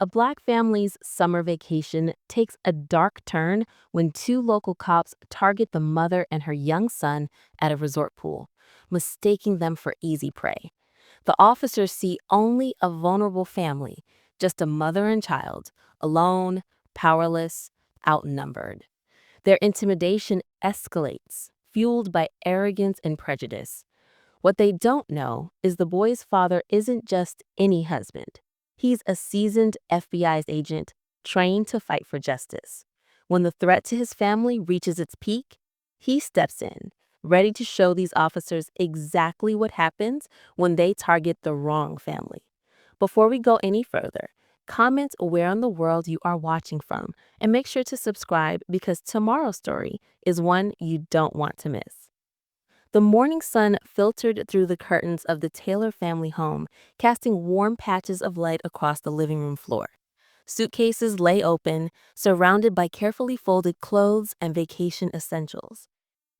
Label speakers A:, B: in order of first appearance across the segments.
A: A black family's summer vacation takes a dark turn when two local cops target the mother and her young son at a resort pool, mistaking them for easy prey. The officers see only a vulnerable family, just a mother and child, alone, powerless, outnumbered. Their intimidation escalates, fueled by arrogance and prejudice. What they don't know is the boy's father isn't just any husband. He's a seasoned FBI agent trained to fight for justice. When the threat to his family reaches its peak, he steps in, ready to show these officers exactly what happens when they target the wrong family. Before we go any further, comment where in the world you are watching from and make sure to subscribe because tomorrow's story is one you don't want to miss. The morning sun filtered through the curtains of the Taylor family home, casting warm patches of light across the living room floor. Suitcases lay open, surrounded by carefully folded clothes and vacation essentials.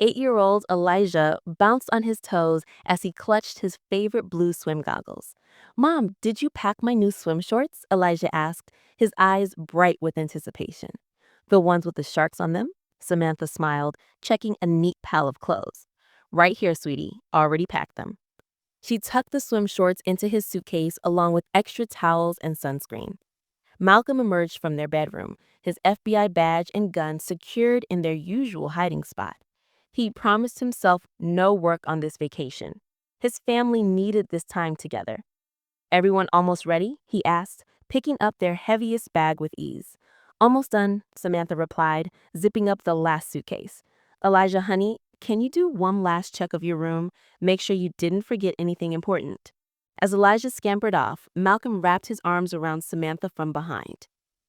A: 8-year-old Elijah bounced on his toes as he clutched his favorite blue swim goggles. "Mom, did you pack my new swim shorts?" Elijah asked, his eyes bright with anticipation. "The ones with the sharks on them?" Samantha smiled, checking a neat pile of clothes. "Right here, sweetie. Already packed them." She tucked the swim shorts into his suitcase along with extra towels and sunscreen. Malcolm emerged from their bedroom, his FBI badge and gun secured in their usual hiding spot. He promised himself no work on this vacation. His family needed this time together. "Everyone almost ready?" he asked, picking up their heaviest bag with ease. "Almost done," Samantha replied, zipping up the last suitcase. "Elijah, honey, can you do one last check of your room? Make sure you didn't forget anything important." As Elijah scampered off, Malcolm wrapped his arms around Samantha from behind.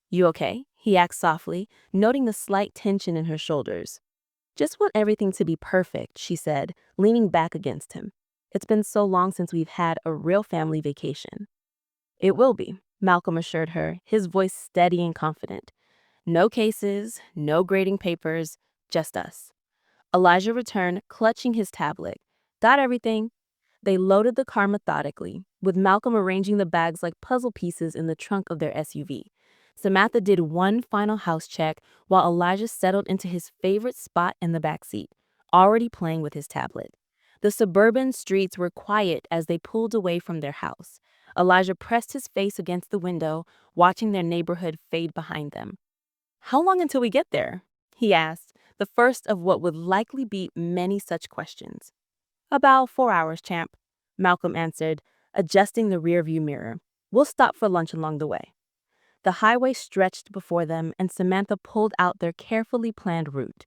A: "You okay?" he asked softly, noting the slight tension in her shoulders. "Just want everything to be perfect," she said, leaning back against him. "It's been so long since we've had a real family vacation." "It will be," Malcolm assured her, his voice steady and confident. "No cases, no grading papers, just us." Elijah returned, clutching his tablet. "Got everything." They loaded the car methodically, with Malcolm arranging the bags like puzzle pieces in the trunk of their SUV. Samantha did one final house check while Elijah settled into his favorite spot in the back seat, already playing with his tablet. The suburban streets were quiet as they pulled away from their house. Elijah pressed his face against the window, watching their neighborhood fade behind them. "How long until we get there?" he asked, the first of what would likely be many such questions. "About 4 hours, champ," Malcolm answered, adjusting the rearview mirror. "We'll stop for lunch along the way." The highway stretched before them, and Samantha pulled out their carefully planned route.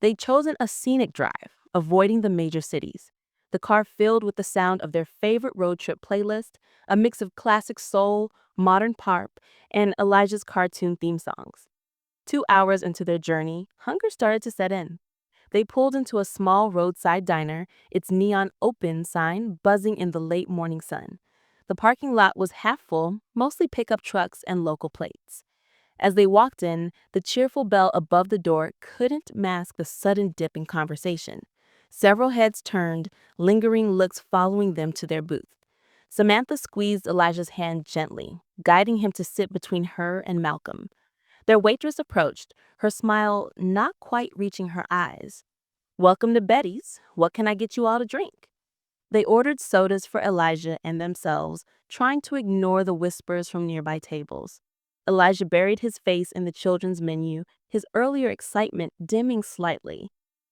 A: They'd chosen a scenic drive, avoiding the major cities. The car filled with the sound of their favorite road trip playlist, a mix of classic soul, modern pop, and Elijah's cartoon theme songs. 2 hours into their journey, hunger started to set in. They pulled into a small roadside diner, its neon open sign buzzing in the late morning sun. The parking lot was half full, mostly pickup trucks and local plates. As they walked in, the cheerful bell above the door couldn't mask the sudden dip in conversation. Several heads turned, lingering looks following them to their booth. Samantha squeezed Elijah's hand gently, guiding him to sit between her and Malcolm. Their waitress approached, her smile not quite reaching her eyes. "Welcome to Betty's. What can I get you all to drink?" They ordered sodas for Elijah and themselves, trying to ignore the whispers from nearby tables. Elijah buried his face in the children's menu, his earlier excitement dimming slightly.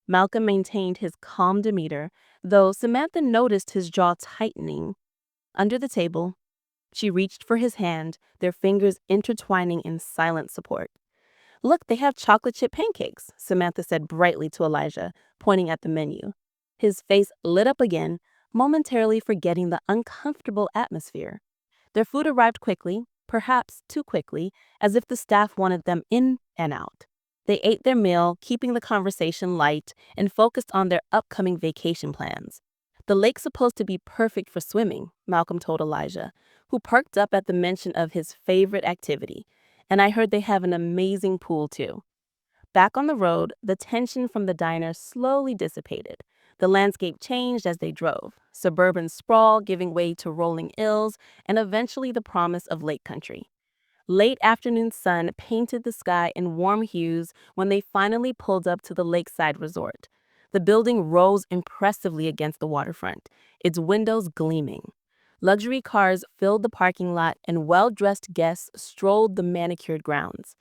A: Malcolm maintained his calm demeanor, though Samantha noticed his jaw tightening. Under the table, she reached for his hand, their fingers intertwining in silent support. "Look, they have chocolate chip pancakes," Samantha said brightly to Elijah, pointing at the menu. His face lit up again, momentarily forgetting the uncomfortable atmosphere. Their food arrived quickly, perhaps too quickly, as if the staff wanted them in and out. They ate their meal, keeping the conversation light and focused on their upcoming vacation plans. "The lake's supposed to be perfect for swimming," Malcolm told Elijah, who perked up at the mention of his favorite activity. "And I heard they have an amazing pool, too." Back on the road, the tension from the diner slowly dissipated. The landscape changed as they drove, suburban sprawl giving way to rolling hills and eventually the promise of lake country. Late afternoon sun painted the sky in warm hues when they finally pulled up to the lakeside resort. The building rose impressively against the waterfront, its windows gleaming. Luxury cars filled the parking lot and well-dressed guests strolled the manicured grounds.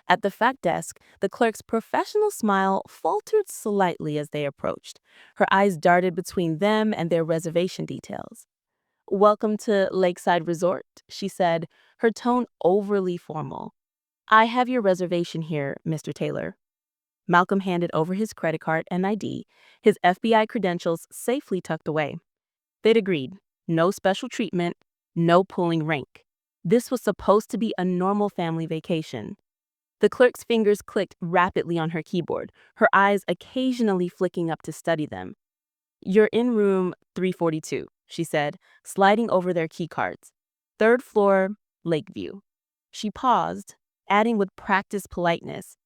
A: At the front desk, the clerk's professional smile faltered slightly as they approached. Her eyes darted between them and their reservation details. "Welcome to Lakeside Resort," she said, her tone overly formal. "I have your reservation here, Mr. Taylor." Malcolm handed over his credit card and ID, his FBI credentials safely tucked away. They'd agreed. No special treatment, no pulling rank. This was supposed to be a normal family vacation. The clerk's fingers clicked rapidly on her keyboard, her eyes occasionally flicking up to study them. "You're in room 342, she said, sliding over their key cards. "Third floor, Lakeview." She paused, adding with practiced politeness,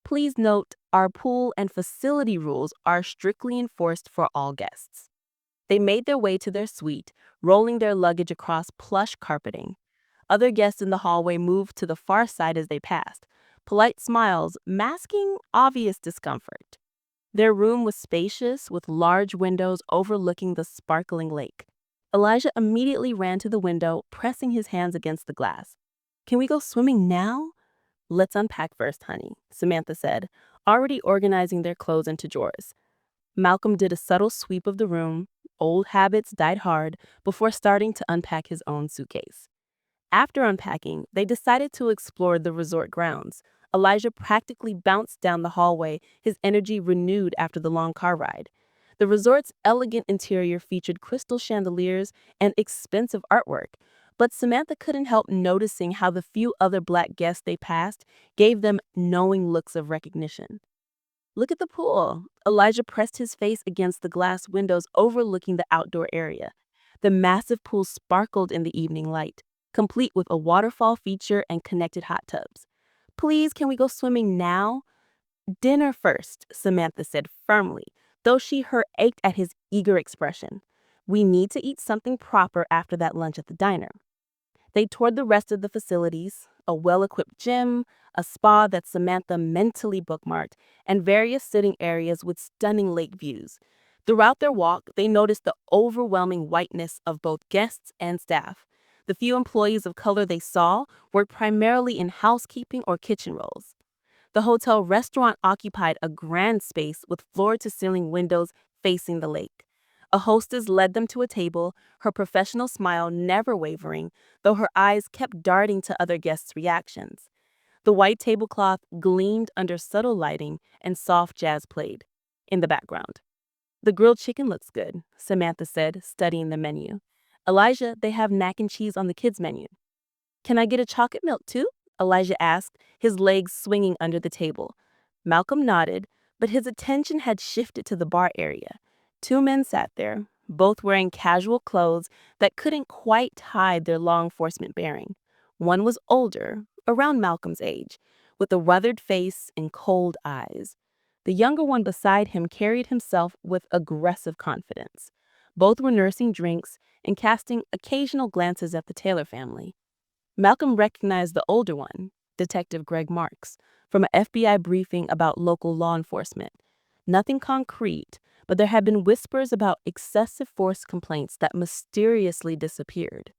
A: "Please note, our pool and facility rules are strictly enforced for all guests." They made their way to their suite, rolling their luggage across plush carpeting. Other guests in the hallway moved to the far side as they passed, polite smiles masking obvious discomfort. Their room was spacious, with large windows overlooking the sparkling lake. Elijah immediately ran to the window, pressing his hands against the glass. "Can we go swimming now?" "Let's unpack first, honey," Samantha said, already organizing their clothes into drawers. Malcolm did a subtle sweep of the room. Old habits died hard before starting to unpack his own suitcase. After unpacking, they decided to explore the resort grounds. Elijah practically bounced down the hallway, his energy renewed after the long car ride. The resort's elegant interior featured crystal chandeliers and expensive artwork, but Samantha couldn't help noticing how the few other black guests they passed gave them knowing looks of recognition. "Look at the pool." Elijah pressed his face against the glass windows overlooking the outdoor area. The massive pool sparkled in the evening light, complete with a waterfall feature and connected hot tubs. "Please, can we go swimming now?" "Dinner first," Samantha said firmly, though her ached at his eager expression. "We need to eat something proper after that lunch at the diner." They toured the rest of the facilities, a well-equipped gym, a spa that Samantha mentally bookmarked, and various sitting areas with stunning lake views. Throughout their walk, they noticed the overwhelming whiteness of both guests and staff. The few employees of color they saw worked primarily in housekeeping or kitchen roles. The hotel restaurant occupied a grand space with floor-to-ceiling windows facing the lake. A hostess led them to a table, her professional smile never wavering, though her eyes kept darting to other guests' reactions. The white tablecloth gleamed under subtle lighting, and soft jazz played in the background. "The grilled chicken looks good," Samantha said, studying the menu. "Elijah, they have mac and cheese on the kids' menu." "Can I get a chocolate milk too?" Elijah asked, his legs swinging under the table. Malcolm nodded, but his attention had shifted to the bar area. Two men sat there, both wearing casual clothes that couldn't quite hide their law enforcement bearing. One was older, around Malcolm's age, with a weathered face and cold eyes. The younger one beside him carried himself with aggressive confidence. Both were nursing drinks and casting occasional glances at the Taylor family. Malcolm recognized the older one, Detective Greg Marks, from an FBI briefing about local law enforcement. Nothing concrete, but there had been whispers about excessive force complaints that mysteriously disappeared.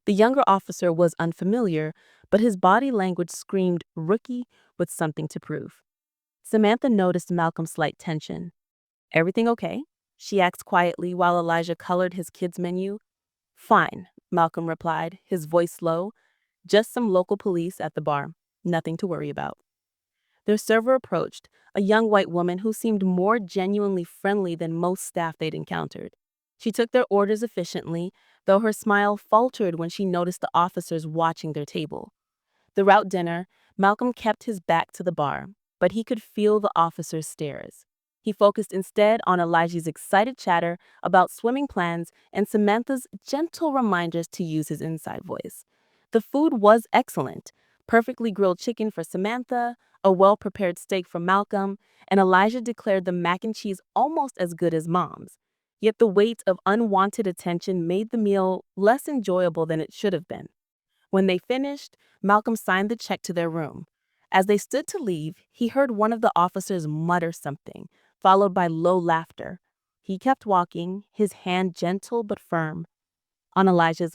A: The younger officer was unfamiliar, but his body language screamed rookie with something to prove. Samantha noticed Malcolm's slight tension. "Everything okay?" she asked quietly while Elijah colored his kids' menu. "Fine," Malcolm replied, his voice low. "Just some local police at the bar. Nothing to worry about." Their server approached, a young white woman who seemed more genuinely friendly than most staff they'd encountered. She took their orders efficiently, though her smile faltered when she noticed the officers watching their table. Throughout dinner, Malcolm kept his back to the bar, but he could feel the officers' stares. He focused instead on Elijah's excited chatter about swimming plans and Samantha's gentle reminders to use his inside voice. The food was excellent: perfectly grilled chicken for Samantha, a well-prepared steak for Malcolm, and Elijah declared the mac and cheese almost as good as Mom's. Yet the weight of unwanted attention made the meal less enjoyable than it should have been. When they finished, Malcolm signed the check to their room. As they stood to leave, he heard one of the officers mutter something, followed by low laughter. He kept walking, his hand gentle but firm on Elijah's